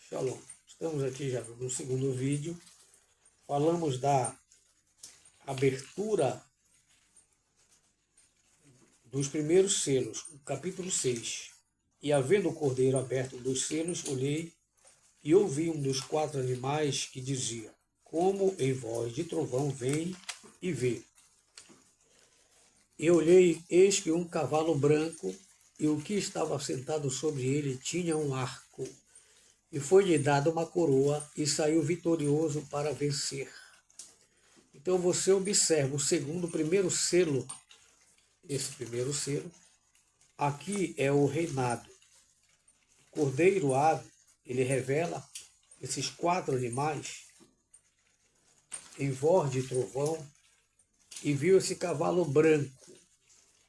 Shalom. Estamos aqui já no segundo vídeo. Falamos da abertura dos primeiros selos, capítulo 6. E havendo o cordeiro aberto dos selos, olhei e ouvi um dos 4 animais que dizia: como em voz de trovão, vem e vê. E olhei, eis que um cavalo branco, e o que estava sentado sobre ele tinha um arco. E foi-lhe dada uma coroa, e saiu vitorioso para vencer. Então você observa o primeiro selo, esse primeiro selo, aqui é o reinado. Cordeiro ave, ele revela esses 4 animais em voz de trovão, e viu esse cavalo branco.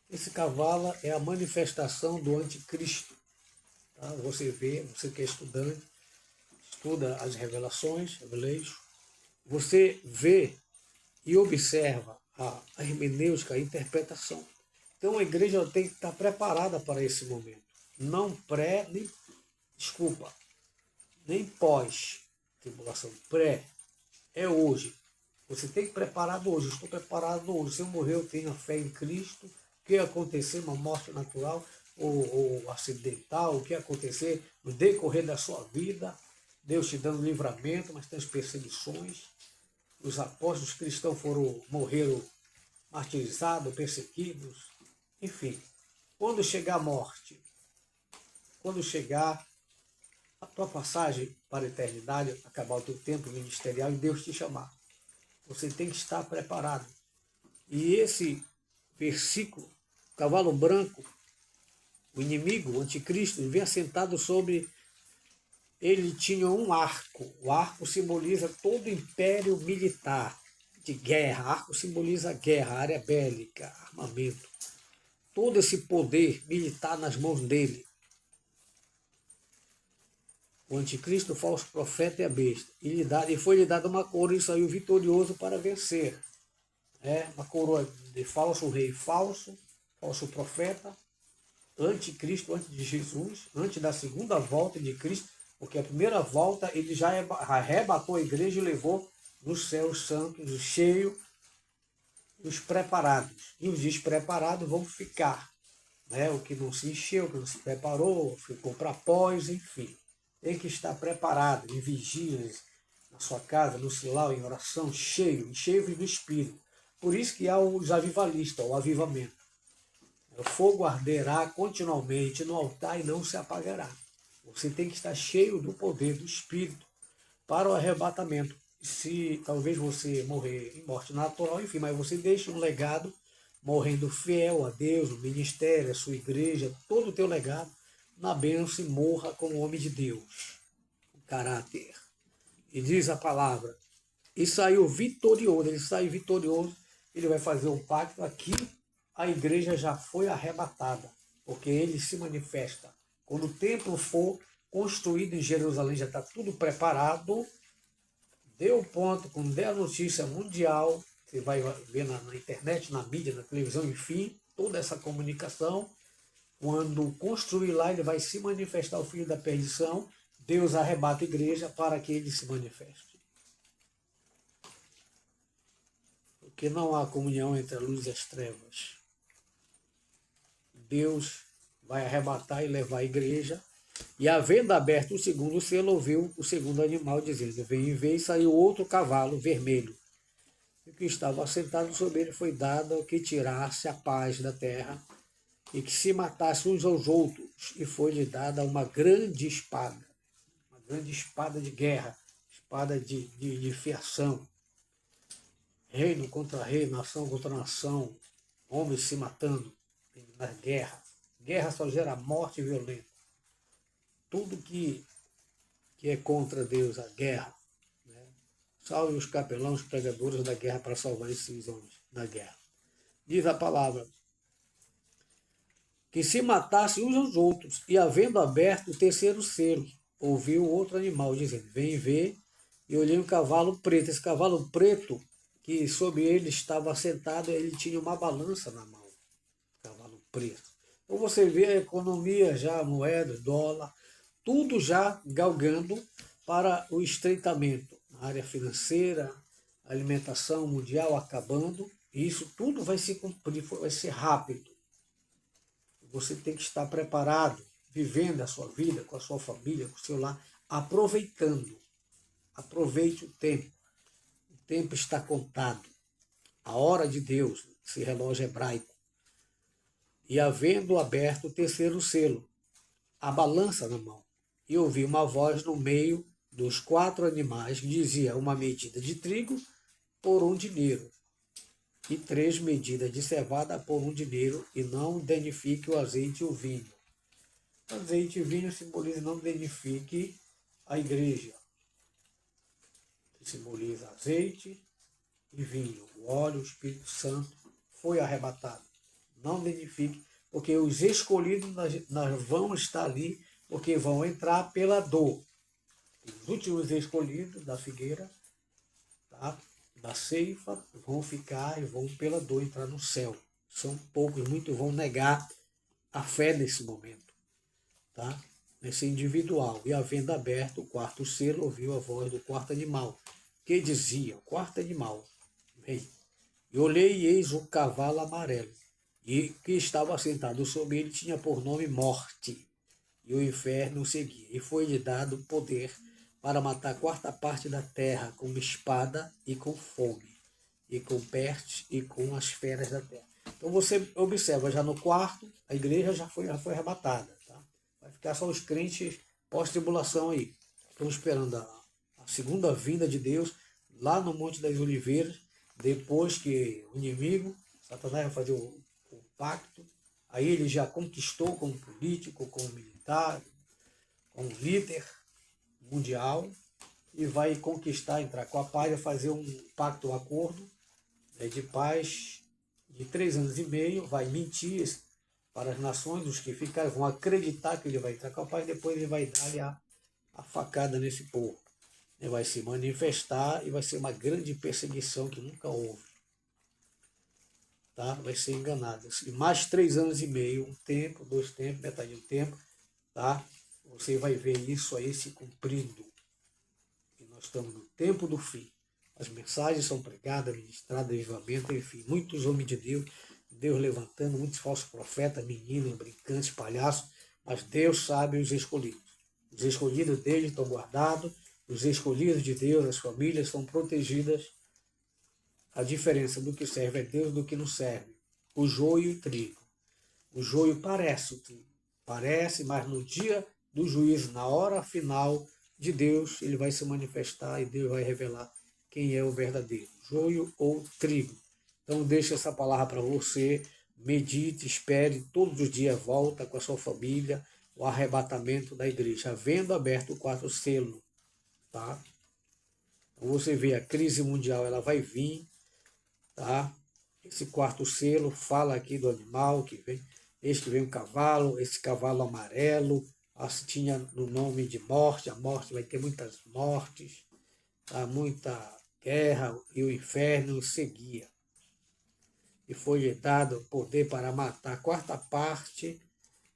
Esse cavalo é a manifestação do anticristo. Tá? Você vê, você que é estudante, estuda as revelações, você vê e observa a hermenêutica, a interpretação. Então a igreja tem que estar preparada para esse momento. Não nem pós-tribulação. Pré é hoje. Você tem que preparar hoje. Eu estou preparado hoje. Se eu morrer, eu tenho a fé em Cristo. O que acontecer, uma morte natural ou acidental, o que acontecer no decorrer da sua vida, Deus te dando livramento, mas tem as perseguições. Os apóstolos cristãos morreram martirizados, perseguidos, enfim. Quando chegar a morte, quando chegar a tua passagem para a eternidade, acabar o teu tempo ministerial e Deus te chamar, você tem que estar preparado. E esse versículo, cavalo branco, o inimigo, o anticristo, vem assentado sobre ele, tinha um arco. O arco simboliza todo o império militar de guerra. Arco simboliza guerra, área bélica, armamento. Todo esse poder militar nas mãos dele. O anticristo, o falso profeta e a besta. E foi-lhe dada uma coroa e saiu vitorioso para vencer. Uma coroa de falso rei, falso profeta, anticristo, antes de Jesus, antes da segunda volta de Cristo, porque a primeira volta ele já arrebatou a igreja e levou nos céus santos, os cheios, os preparados. E os despreparados vão ficar. O que não se encheu, o que não se preparou, ficou para pós, enfim. Tem que estar preparado, em vigílias, na sua casa, no celular, em oração, cheio do Espírito. Por isso que há os avivalistas, o avivamento. O fogo arderá continuamente no altar e não se apagará. Você tem que estar cheio do poder do Espírito para o arrebatamento. Se talvez você morrer em morte natural, enfim, mas você deixa um legado morrendo fiel a Deus, no ministério, a sua igreja, todo o teu legado, na bênção e morra como homem de Deus. O caráter. E diz a palavra, e saiu vitorioso, ele sai vitorioso, ele vai fazer um pacto aqui, a igreja já foi arrebatada, porque ele se manifesta. Quando o templo for construído em Jerusalém, já está tudo preparado, deu ponto, quando der a notícia mundial, você vai ver na internet, na mídia, na televisão, enfim, toda essa comunicação, quando construir lá, ele vai se manifestar o filho da perdição, Deus arrebata a igreja para que ele se manifeste. Porque não há comunhão entre a luz e as trevas. Deus vai arrebatar e levar a igreja. E havendo aberto o segundo selo, ouviu o segundo animal dizendo, vem e vê, e saiu outro cavalo vermelho. E o que estava assentado sobre ele foi dado que tirasse a paz da terra e que se matasse uns aos outros. E foi-lhe dada uma grande espada de guerra, espada de fiação. Reino contra reino, nação contra nação, homens se matando na guerra. Guerra só gera morte e violência. Tudo que é contra Deus, a guerra. Salve os capelãos, os pregadores da guerra para salvar esses homens da guerra. Diz a palavra, que se matassem uns aos outros, e havendo aberto o terceiro selo, ouviu outro animal dizendo, vem ver, e olhei um cavalo preto. Esse cavalo preto, que sobre ele estava sentado, ele tinha uma balança na mão. Cavalo preto. Então você vê a economia já, moedas, dólar, tudo já galgando para o estreitamento na área financeira, alimentação mundial acabando, e isso tudo vai se cumprir, vai ser rápido. Você tem que estar preparado, vivendo a sua vida, com a sua família, com o seu lar, aproveitando. Aproveite o tempo. O tempo está contado. A hora de Deus, esse relógio hebraico. E havendo aberto o terceiro selo, a balança na mão, e ouvi uma voz no meio dos 4 animais que dizia: uma medida de trigo por 1 dinheiro, e 3 medidas de cevada por 1 dinheiro, e não danifique o azeite e o vinho. O azeite e vinho simboliza não danifique a igreja. Simboliza azeite e vinho. O óleo, o Espírito Santo foi arrebatado. Não danifique, porque os escolhidos nós vamos estar ali, porque vão entrar pela dor. Os últimos escolhidos da figueira, tá? Da ceifa, vão ficar e vão pela dor entrar no céu. São poucos, muitos vão negar a fé nesse momento, tá? Nesse individual. E havendo aberto o 4º selo, ouviu a voz do 4º animal, que dizia: o 4º animal, vem. E olhei e eis um cavalo amarelo, e que estava sentado sobre ele tinha por nome Morte, e o inferno o seguia. E foi-lhe dado poder para matar a 4ª parte da terra com espada e com fome, e com pestes e com as feras da terra. Então você observa, já no 4º, a igreja já foi arrebatada. Tá? Vai ficar só os crentes pós-tribulação aí. Estamos esperando a segunda vinda de Deus lá no Monte das Oliveiras, depois que o inimigo, Satanás, vai fazer o pacto. Aí ele já conquistou como político, como militar, como líder mundial, e vai conquistar, entrar com a paz, fazer um pacto, um acordo de paz de 3 anos e meio, vai mentir para as nações, os que ficarem vão acreditar que ele vai entrar com a paz, depois ele vai dar a facada nesse povo. Ele vai se manifestar e vai ser uma grande perseguição que nunca houve. Tá? Vai ser enganado. E mais 3 anos e meio, um tempo, 2 tempos, metade do tempo, tá? Você vai ver isso aí se cumprindo. E nós estamos no tempo do fim. As mensagens são pregadas, ministradas, avivamento, enfim, muitos homens de Deus levantando, muitos falsos profetas, meninos, brincantes, palhaços, mas Deus sabe os escolhidos. Os escolhidos dele estão guardados, os escolhidos de Deus, as famílias são protegidas. A diferença do que serve a Deus do que não serve. O joio e o trigo. O joio parece o trigo. Parece, mas no dia do juízo, na hora final de Deus, ele vai se manifestar e Deus vai revelar quem é o verdadeiro, joio ou trigo. Então deixa essa palavra para você, medite, espere, todos os dias volta com a sua família, o arrebatamento da igreja, havendo aberto o 4º selo. Tá? Então você vê a crise mundial, ela vai vir, tá? Esse 4º selo fala aqui do animal que vem, este que vem um cavalo, esse cavalo amarelo, tinha no nome de morte, a morte vai ter muitas mortes, tá? Muita guerra, e o inferno seguia. E foi-lhe dado poder para matar a 4ª parte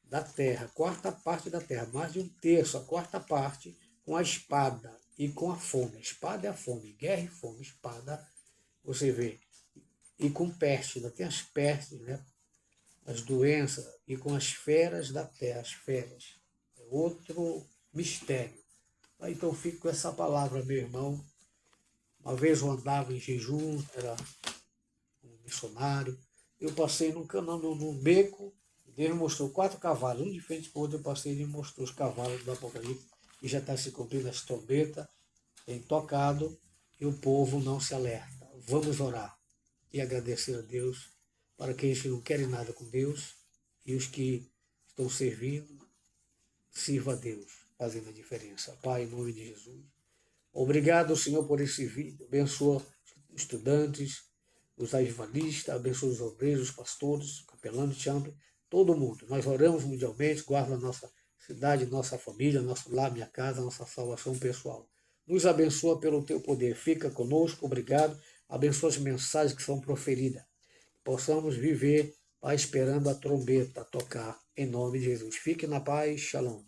da terra, 4ª parte da terra, mais de 1/3, a 4ª parte, com a espada e com a fome. A espada é a fome, guerra e fome, espada, você vê. E com peste, ainda tem as pestes, né? As doenças, e com as feras da terra, as feras. É outro mistério. Então fico com essa palavra, meu irmão. Uma vez eu andava em jejum, era um missionário, eu passei num beco, Deus me mostrou 4 cavalos, um de frente para o outro, eu passei e ele mostrou os cavalos do Apocalipse, e já está se cumprindo as trombetas, tem tocado, e o povo não se alerta. Vamos orar e agradecer a Deus para aqueles que não querem nada com Deus e os que estão servindo, sirva a Deus, fazendo a diferença. Pai, em nome de Jesus. Obrigado, Senhor, por esse vídeo. Abençoa os estudantes, os avivalistas, abençoa os obreiros, os pastores, capelanos, chambres, todo mundo. Nós oramos mundialmente, guarda a nossa cidade, nossa família, nosso lar, minha casa, nossa salvação pessoal. Nos abençoa pelo teu poder. Fica conosco, obrigado. Abençoa as mensagens que são proferidas. Possamos viver, Pai, esperando a trombeta tocar, em nome de Jesus. Fique na paz, shalom.